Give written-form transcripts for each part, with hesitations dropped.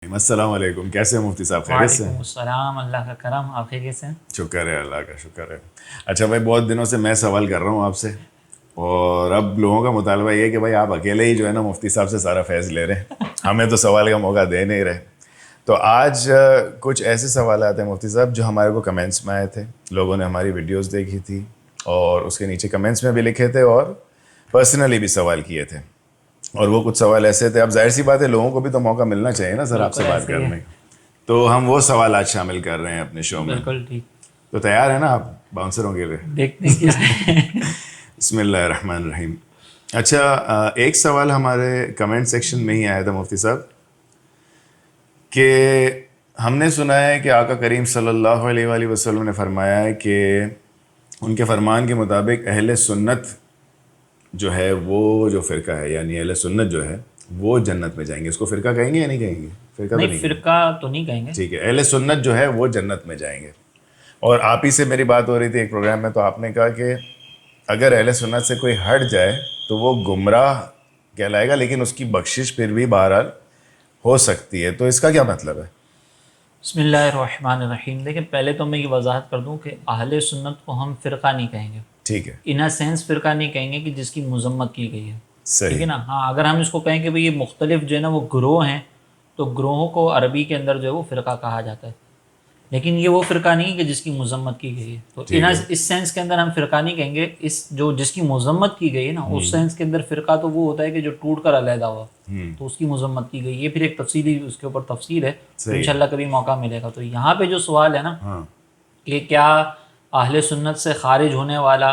السلام علیکم، کیسے ہیں مفتی صاحب؟ خیریت سے؟ وعلیکم السلام، اللہ کا کرم، آپ خیریت سے ہیں؟ شکر ہے، اللہ کا شکر ہے۔ اچھا بھائی، بہت دنوں سے میں سوال کر رہا ہوں آپ سے، اور اب لوگوں کا مطالبہ یہ ہے کہ بھائی آپ اکیلے ہی جو ہے نا مفتی صاحب سے سارا فیض لے رہے ہیں، ہمیں تو سوال کا موقع دے نہیں رہے۔ تو آج کچھ ایسے سوالات ہیں مفتی صاحب جو ہمارے کو کمنٹس میں آئے تھے، لوگوں نے ہماری ویڈیوز دیکھی تھی اور اس کے نیچے کمنٹس میں بھی لکھے تھے اور پرسنلی بھی سوال کیے تھے، اور وہ کچھ سوال ایسے تھے۔ اب ظاہر سی بات ہے، لوگوں کو بھی تو موقع ملنا چاہیے نا سر آپ سے بالکل بات ایسے ہی ہے، کرنے کا، تو ہم وہ سوالات شامل کر رہے ہیں اپنے شو میں۔ بالکل ٹھیک، تو تیار ہیں نا آپ باؤنسروں کے لیے؟ دیکھتے ہیں کیا بسم اللہ الرحمن الرحیم۔ اچھا، ایک سوال ہمارے کمنٹ سیکشن میں ہی آیا تھا مفتی صاحب کہ ہم نے سنا ہے کہ آقا کریم صلی اللہ علیہ وآلہ وسلم نے فرمایا ہے کہ ان کے فرمان کے مطابق اہل سنت جو ہے، وہ جو فرقہ ہے، یعنی اہل سنت جو ہے وہ جنت میں جائیں گے۔ اس کو فرقہ کہیں گے یا نہیں کہیں گے؟ فرقہ تو نہیں، نہیں کہیں گے، فرقہ تو نہیں کہیں گے۔ ٹھیک ہے، اہل سنت جو ہے وہ جنت میں جائیں گے۔ اور آپ ہی سے میری بات ہو رہی تھی ایک پروگرام میں، تو آپ نے کہا کہ اگر اہل سنت سے کوئی ہٹ جائے تو وہ گمراہ کہلائے گا، لیکن اس کی بخشش پھر بھی بہرحال ہو سکتی ہے۔ تو اس کا کیا مطلب ہے؟ بسم اللہ الرحمن الرحیم۔ دیکھیں، پہلے تو میں یہ وضاحت کر دوں کہ اہل سنت کو ہم فرقہ نہیں کہیں گے، ٹھیک ہے، ان سینس فرقہ نہیں کہیں گے کہ جس کی مذمت کی گئی ہے، ٹھیک صحیح ہے نا۔ ہاں، اگر ہم اس کو کہیں کہ بھئی یہ مختلف جو ہے نا وہ گروہ ہیں، تو گروہوں کو عربی کے اندر جو ہے وہ فرقہ کہا جاتا ہے، لیکن یہ وہ فرقہ نہیں کہ جس کی مذمت کی گئی ہے۔ تو ٹھیک ہے، اس سینس کے اندر ہم فرقہ نہیں کہیں گے، جس کی مذمت کی گئی ہے نا، اس سینس کے اندر فرقہ تو وہ ہوتا ہے کہ جو ٹوٹ کر علیحدہ ہوا، تو اس کی مذمت کی گئی۔ یہ پھر ایک تفصیلی اس کے اوپر تفصیل ہے، تو انشاءاللہ کبھی موقع ملے گا۔ تو یہاں پہ جو سوال ہے نا ہاں کہ کیا اہل سنت سے خارج ہونے والا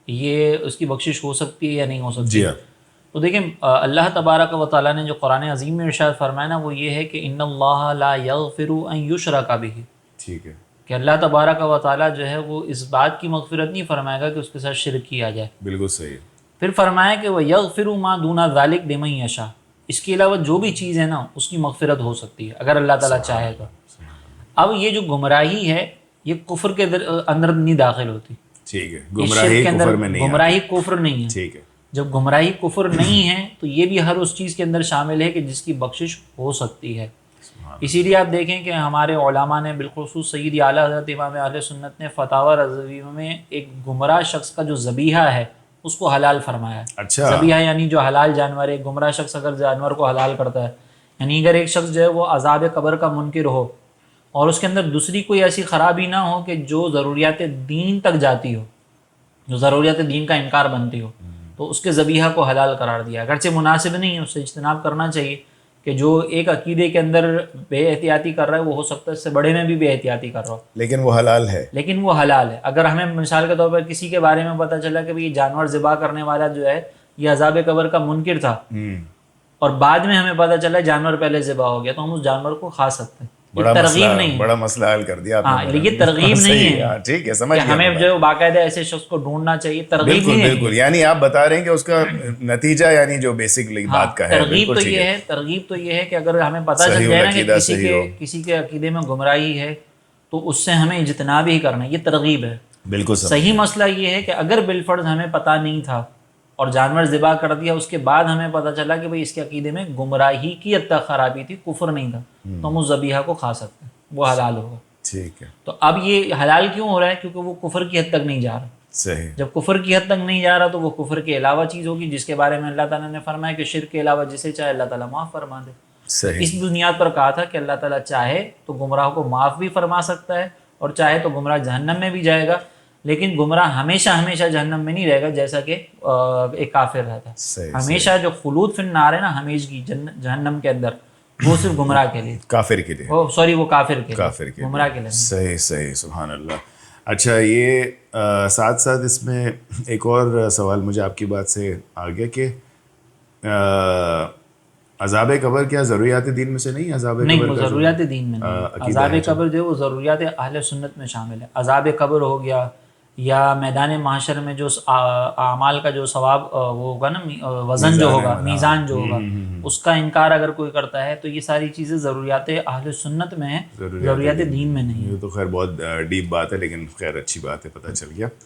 یہ اس کی بخشش ہو سکتی ہے یا نہیں ہو سکتی؟ جی ہاں، تو دیکھیں، اللہ تبارک و تعالیٰ نے جو قرآن عظیم میں ارشاد فرمایا نا، وہ یہ ہے کہ ان اللہ لا یغفر ان یشرک بہ، ٹھیک ہے، کہ اللہ تبارک و تعالیٰ جو ہے وہ اس بات کی مغفرت نہیں فرمائے گا کہ اس کے ساتھ شرک کیا جائے۔ بالکل صحیح ہے، پھر فرمایا کہ وہ یغفر ما دون ذلک لمن یشاء، اس کے علاوہ جو بھی چیز ہے نا اس کی مغفرت ہو سکتی ہے اگر اللہ تعالیٰ چاہے تو۔ اب یہ جو گمراہی ہے یہ کفر کے اندر نہیں داخل ہوتی، ٹھیک ہے، یہ شرک گمراہی کے اندر، کفر میں نہیں گمراہی آتی، کفر نہیں ہے۔ ٹھیک ہے، جب گمراہی کفر نہیں ہے تو یہ بھی ہر اس چیز کے اندر شامل ہے کہ جس کی بخشش ہو سکتی ہے۔ اسی لیے آپ دیکھیں کہ ہمارے علماء نے بالخصوص سیدی اعلیٰ حضرت امام اہل سنت نے فتاوی رضویہ میں ایک گمراہ شخص کا جو ذبیحہ ہے اس کو حلال فرمایا ہے۔ اچھا، ذبیحہ یعنی جو حلال جانور ہے، گمراہ شخص اگر جانور کو حلال کرتا ہے، یعنی اگر ایک شخص جو ہے وہ عذاب قبر کا منکر ہو اور اس کے اندر دوسری کوئی ایسی خرابی نہ ہو کہ جو ضروریات دین تک جاتی ہو، جو ضروریات دین کا انکار بنتی ہو، تو اس کے ذبیحہ کو حلال قرار دیا۔ اگرچہ مناسب نہیں ہے، اس سے اجتناب کرنا چاہیے کہ جو ایک عقیدے کے اندر بے احتیاطی کر رہا ہے وہ ہو سکتا ہے اس سے بڑے میں بھی بے احتیاطی کر رہا ہو، لیکن وہ حلال ہے، لیکن وہ حلال ہے۔ اگر ہمیں مثال کے طور پر کسی کے بارے میں پتہ چلا کہ یہ جانور ذبح کرنے والا جو ہے یہ عذاب قبر کا منکر تھا، اور بعد میں ہمیں پتہ چلا جانور پہلے ذبح ہو گیا، تو ہم اس جانور کو کھا سکتے ہیں۔ یہ ترغیب نہیں ہے، بڑا مسئلہ حل کر دیا آپ نے۔ ہاں، یہ ترغیب نہیں ہے ٹھیک ہے، سمجھ کہ گیا ہمیں جو باقاعدہ ایسے شخص کو ڈھونڈنا چاہیے، ترغیب بالکل نہیں ہے۔ بالکل، یعنی آپ بتا رہے ہیں کہ اس کا نتیجہ یعنی جو بیسک ہاں، بات کا ہے، ترغیب بالکل تو ٹھیک یہ ہے، ہے، ترغیب تو یہ ہے کہ اگر ہمیں پتہ چل صحیح جائے نا العقیدہ کہ صحیح ہو، کسی کے عقیدے میں گمراہی ہے تو اس سے ہمیں اجتناب ہی کرنا ہے، یہ ترغیب ہے۔ بالکل سمجھ صحیح گیا، مسئلہ یہ ہے کہ اگر بالفرض ہمیں پتہ نہیں تھا اور جانور ذبح کر دیا، اس کے بعد ہمیں پتہ چلا کہ بھئی اس کے عقیدے میں گمراہی کی حد تک خرابی تھی، کفر نہیں تھا، تو ہم اس ذبیحہ کو کھا سکتے ہیں، وہ حلال ہوگا۔ ٹھیک ہے، تو اب یہ حلال کیوں ہو رہا ہے؟ کیونکہ وہ کفر کی حد تک نہیں جا رہا۔ صحیح، جب کفر کی حد تک نہیں جا رہا تو وہ کفر کے علاوہ چیز ہوگی، جس کے بارے میں اللہ تعالیٰ نے فرمایا کہ شرک کے علاوہ جسے چاہے اللہ تعالیٰ معاف فرما دے۔ صحیح، اس بنیاد پر کہا تھا کہ اللہ تعالیٰ چاہے تو گمراہ کو معاف بھی فرما سکتا ہے، اور چاہے تو گمراہ جہنم میں بھی جائے گا، لیکن گمراہ ہمیشہ ہمیشہ جہنم میں نہیں رہے گا جیسا کہ ایک کافر رہتا ہے۔ صحیح، ہمیشہ جو خلود فی النار ہے نا، ہمیشگی جہنم کے اندر، وہ صرف گمراہ کے لیے، کافر کے لیے، وہ کافر کے کافر لیے، کے گمراہ کے لیے۔ صحیح صحیح، سبحان اللہ۔ اچھا، یہ ساتھ ساتھ اس میں ایک اور سوال مجھے آپ کی بات سے آ گیا کہ عذاب قبر کیا ضروریات دین میں سے نہیں؟ عذاب نہیں، قبر وہ کا جو ضروریات دین میں نہیں۔ عذاب قبر جو ہے وہ ضروریات اہل سنت میں شامل ہے۔ عذاب قبر ہو گیا یا میدان محشر میں جو اعمال کا جو ثواب وہ ہوگا نا، وزن جو ہوگا، میزان جو ہوگا، اس کا انکار اگر کوئی کرتا ہے تو یہ ساری چیزیں ضروریات اہل سنت میں ہیں، ضروریات دین میں نہیں۔ یہ تو خیر بہت ڈیپ بات ہے، لیکن خیر اچھی بات ہے، پتہ چل گیا۔